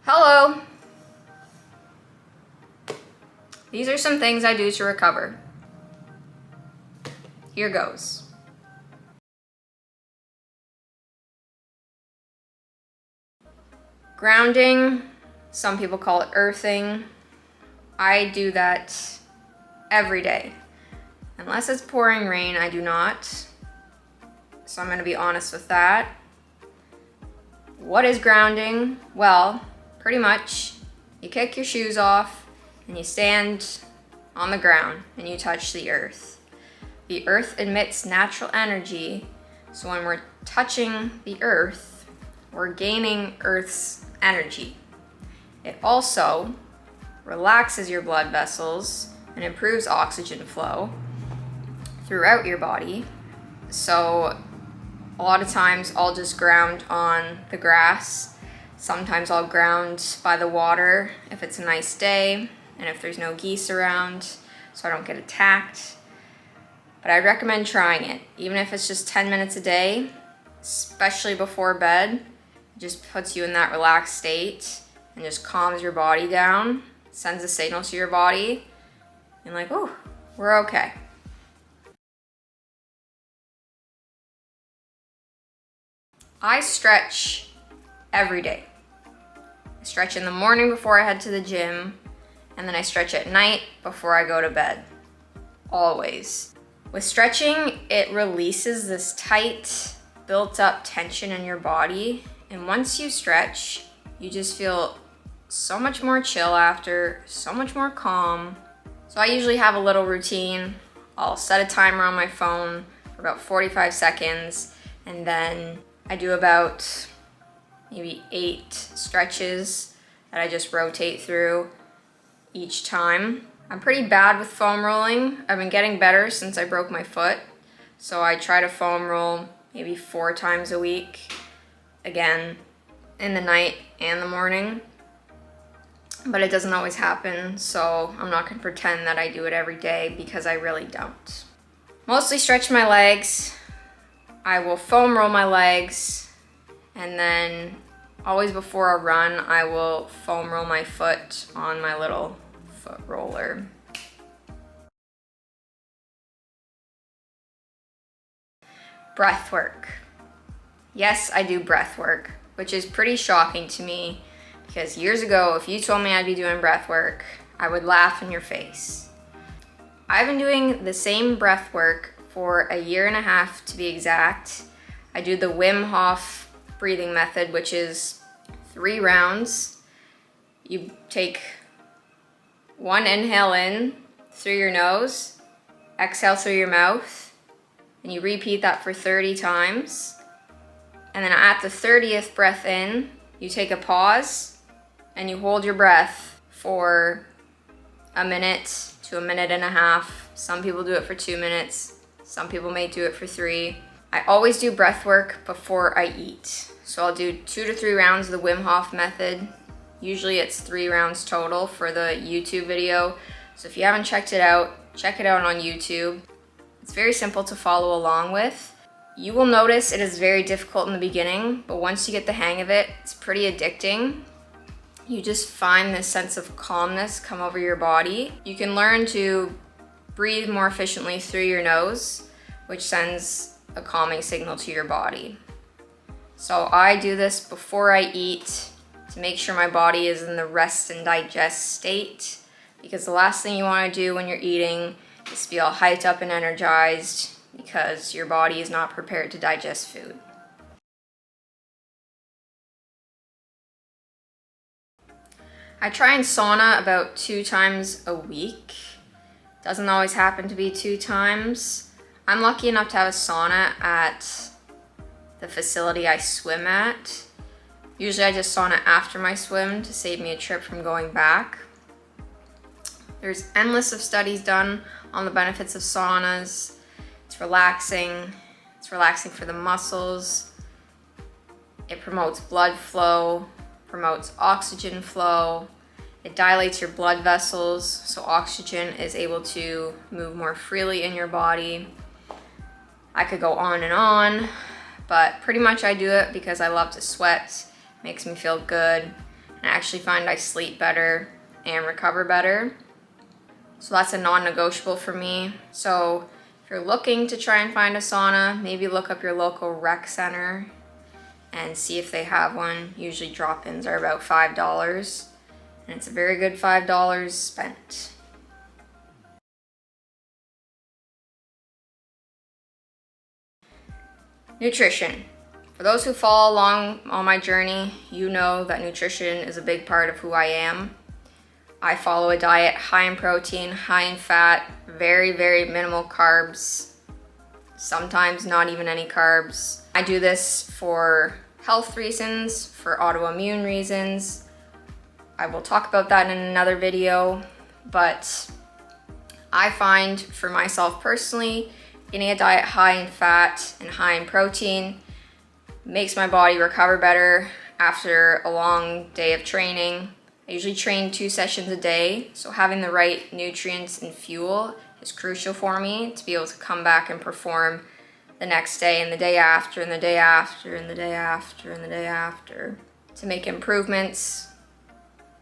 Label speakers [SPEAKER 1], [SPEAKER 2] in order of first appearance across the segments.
[SPEAKER 1] Hello! These are some things I do to recover. Here goes. Grounding, some people call it earthing. I do that every day. Unless it's pouring rain, I do not. So I'm gonna be honest with that. What is grounding? Well, pretty much you kick your shoes off and you stand on the ground and you touch the earth. The earth emits natural energy, so when we're touching the earth, we're gaining earth's energy. It also relaxes your blood vessels and improves oxygen flow throughout your body. So a lot of times I'll just ground on the grass. Sometimes I'll ground by the water if it's a nice day and if there's no geese around so I don't get attacked. But I recommend trying it, even if it's just 10 minutes a day, especially before bed. It just puts you in that relaxed state and just calms your body down, sends a signal to your body, and like, oh, we're okay. I stretch every day. I stretch in the morning before I head to the gym, and then I stretch at night before I go to bed. Always. With stretching, it releases this tight, built up tension in your body, and once you stretch, you just feel so much more chill after, so much more calm. So I usually have a little routine. I'll set a timer on my phone for about 45 seconds, and then I do about maybe 8 stretches that I just rotate through each time. I'm pretty bad with foam rolling. I've been getting better since I broke my foot. So I try to foam roll maybe 4 times a week. Again, in the night and the morning. But it doesn't always happen, so I'm not gonna pretend that I do it every day because I really don't. Mostly stretch my legs. I will foam roll my legs, and then always before a run, I will foam roll my foot on my little foot roller. Breath work. Yes, I do breath work, which is pretty shocking to me because years ago, if you told me I'd be doing breath work, I would laugh in your face. I've been doing the same breath work for 1.5 years to be exact. I do the Wim Hof breathing method, which is 3 rounds. You take 1 inhale in through your nose, exhale through your mouth, and you repeat that for 30 times. And then at the 30th breath in, you take a pause and you hold your breath for 1 minute to 1.5 minutes. Some people do it for 2 minutes. Some people may do it for 3. I always do breath work before I eat. So I'll do 2 to 3 rounds of the Wim Hof method. Usually it's 3 rounds total for the YouTube video. So if you haven't checked it out, check it out on YouTube. It's very simple to follow along with. You will notice it is very difficult in the beginning, but once you get the hang of it, it's pretty addicting. You just find this sense of calmness come over your body. You can learn to breathe more efficiently through your nose, which sends a calming signal to your body. So I do this before I eat to make sure my body is in the rest and digest state, because the last thing you want to do when you're eating is be all hyped up and energized because your body is not prepared to digest food. I try and sauna about 2 times a week. Doesn't always happen to be 2 times. I'm lucky enough to have a sauna at the facility I swim at. Usually I just sauna after my swim to save me a trip from going back. There's endless of studies done on the benefits of saunas. It's relaxing. It's relaxing for the muscles. It promotes blood flow, promotes oxygen flow. It dilates your blood vessels, so oxygen is able to move more freely in your body. I could go on, but pretty much I do it because I love to sweat. Makes me feel good. and I actually find I sleep better and recover better. So that's a non-negotiable for me. So if you're looking to try and find a sauna, maybe look up your local rec center and see if they have one. Usually drop-ins are about $5, and it's a very good $5 spent. Nutrition. For those who follow along on my journey, you know that nutrition is a big part of who I am. I follow a diet high in protein, high in fat, very, very minimal carbs, sometimes not even any carbs. I do this for health reasons, for autoimmune reasons. I will talk about that in another video, but I find for myself personally, eating a diet high in fat and high in protein makes my body recover better after a long day of training. I usually train 2 sessions a day, so having the right nutrients and fuel is crucial for me to be able to come back and perform the next day and the day after and the day after and the day after and the day after to make improvements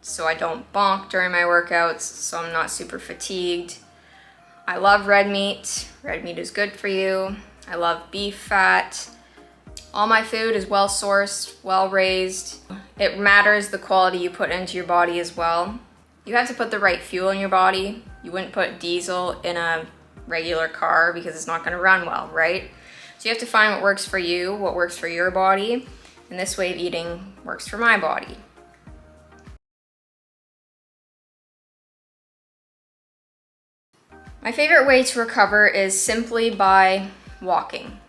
[SPEAKER 1] so I don't bonk during my workouts, so I'm not super fatigued. I love red meat. Red meat is good for you. I love beef fat. All my food is well sourced, well raised. It matters the quality you put into your body as well. You have to put the right fuel in your body. You wouldn't put diesel in a regular car because it's not going to run well, right? So you have to find what works for you, what works for your body, and this way of eating works for my body. My favorite way to recover is simply by walking.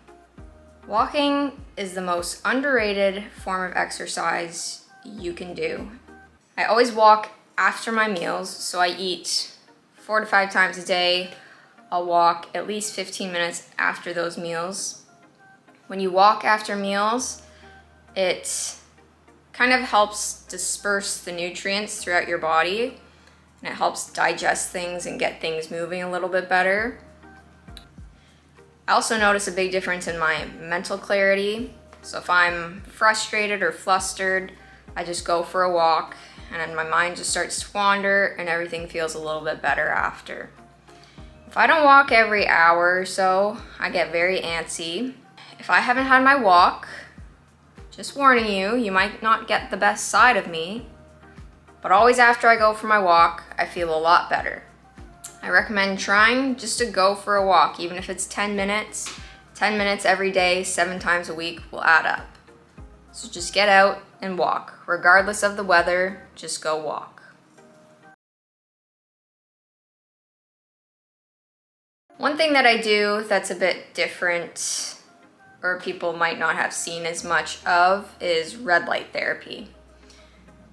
[SPEAKER 1] Walking is the most underrated form of exercise you can do. I always walk after my meals, so I eat 4 to 5 times a day. I'll walk at least 15 minutes after those meals. When you walk after meals, it kind of helps disperse the nutrients throughout your body, and it helps digest things and get things moving a little bit better. I also notice a big difference in my mental clarity. So if I'm frustrated or flustered, I just go for a walk and then my mind just starts to wander and everything feels a little bit better after. If I don't walk every hour or so, I get very antsy. If I haven't had my walk, just warning you, you might not get the best side of me, but always after I go for my walk, I feel a lot better. I recommend trying just to go for a walk, even if it's 10 minutes. 10 minutes every day, 7 times a week will add up. So just get out and walk. Regardless of the weather, just go walk. One thing that I do that's a bit different, or people might not have seen as much of, is red light therapy.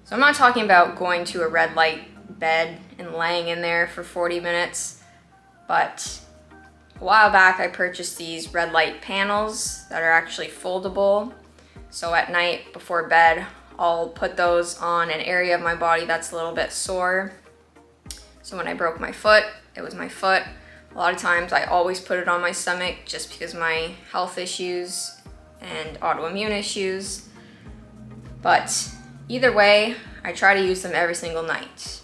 [SPEAKER 1] So I'm not talking about going to a red light bed and laying in there for 40 minutes, but a while back I purchased these red light panels that are actually foldable. So at night before bed, I'll put those on an area of my body that's a little bit sore. So when I broke my foot, it was my foot. A lot of times I always put it on my stomach just because of my health issues and autoimmune issues. But either way, I try to use them every single night.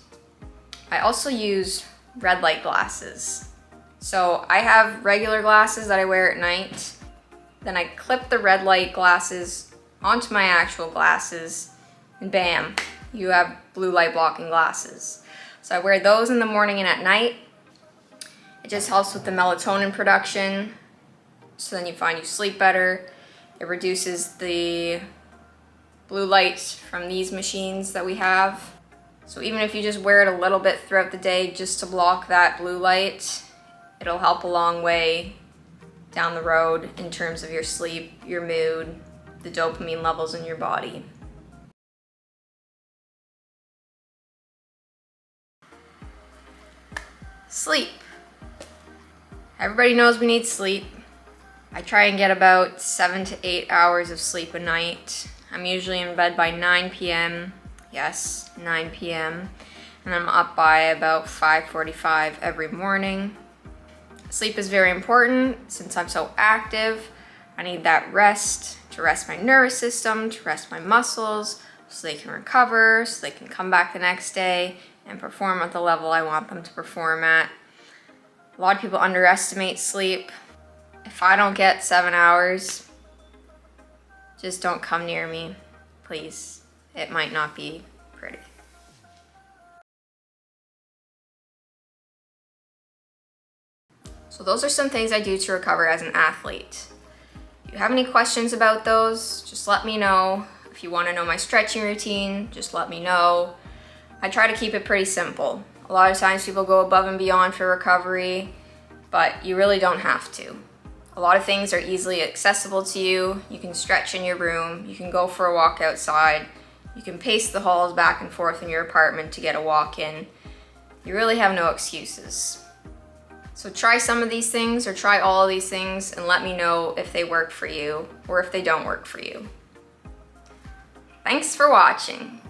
[SPEAKER 1] I also use red light glasses. So I have regular glasses that I wear at night. Then I clip the red light glasses onto my actual glasses, and bam, you have blue light blocking glasses. So I wear those in the morning and at night. It just helps with the melatonin production, so then you find you sleep better. It reduces the blue light from these machines that we have. So even if you just wear it a little bit throughout the day just to block that blue light, it'll help a long way down the road in terms of your sleep, your mood, the dopamine levels in your body. Sleep. Everybody knows we need sleep. I try and get about 7 to 8 hours of sleep a night. I'm usually in bed by 9 p.m. Yes, 9 p.m. And I'm up by about 5:45 every morning. Sleep is very important since I'm so active. I need that rest to rest my nervous system, to rest my muscles, so they can recover, so they can come back the next day and perform at the level I want them to perform at. A lot of people underestimate sleep. If I don't get 7 hours, just don't come near me, please. It might not be pretty. So those are some things I do to recover as an athlete. If you have any questions about those, just let me know. If you want to know my stretching routine, just let me know. I try to keep it pretty simple. A lot of times people go above and beyond for recovery, but you really don't have to. A lot of things are easily accessible to you. You can stretch in your room, you can go for a walk outside, you can pace the halls back and forth in your apartment to get a walk in. You really have no excuses. So try some of these things or try all of these things and let me know if they work for you or if they don't work for you. Thanks for watching.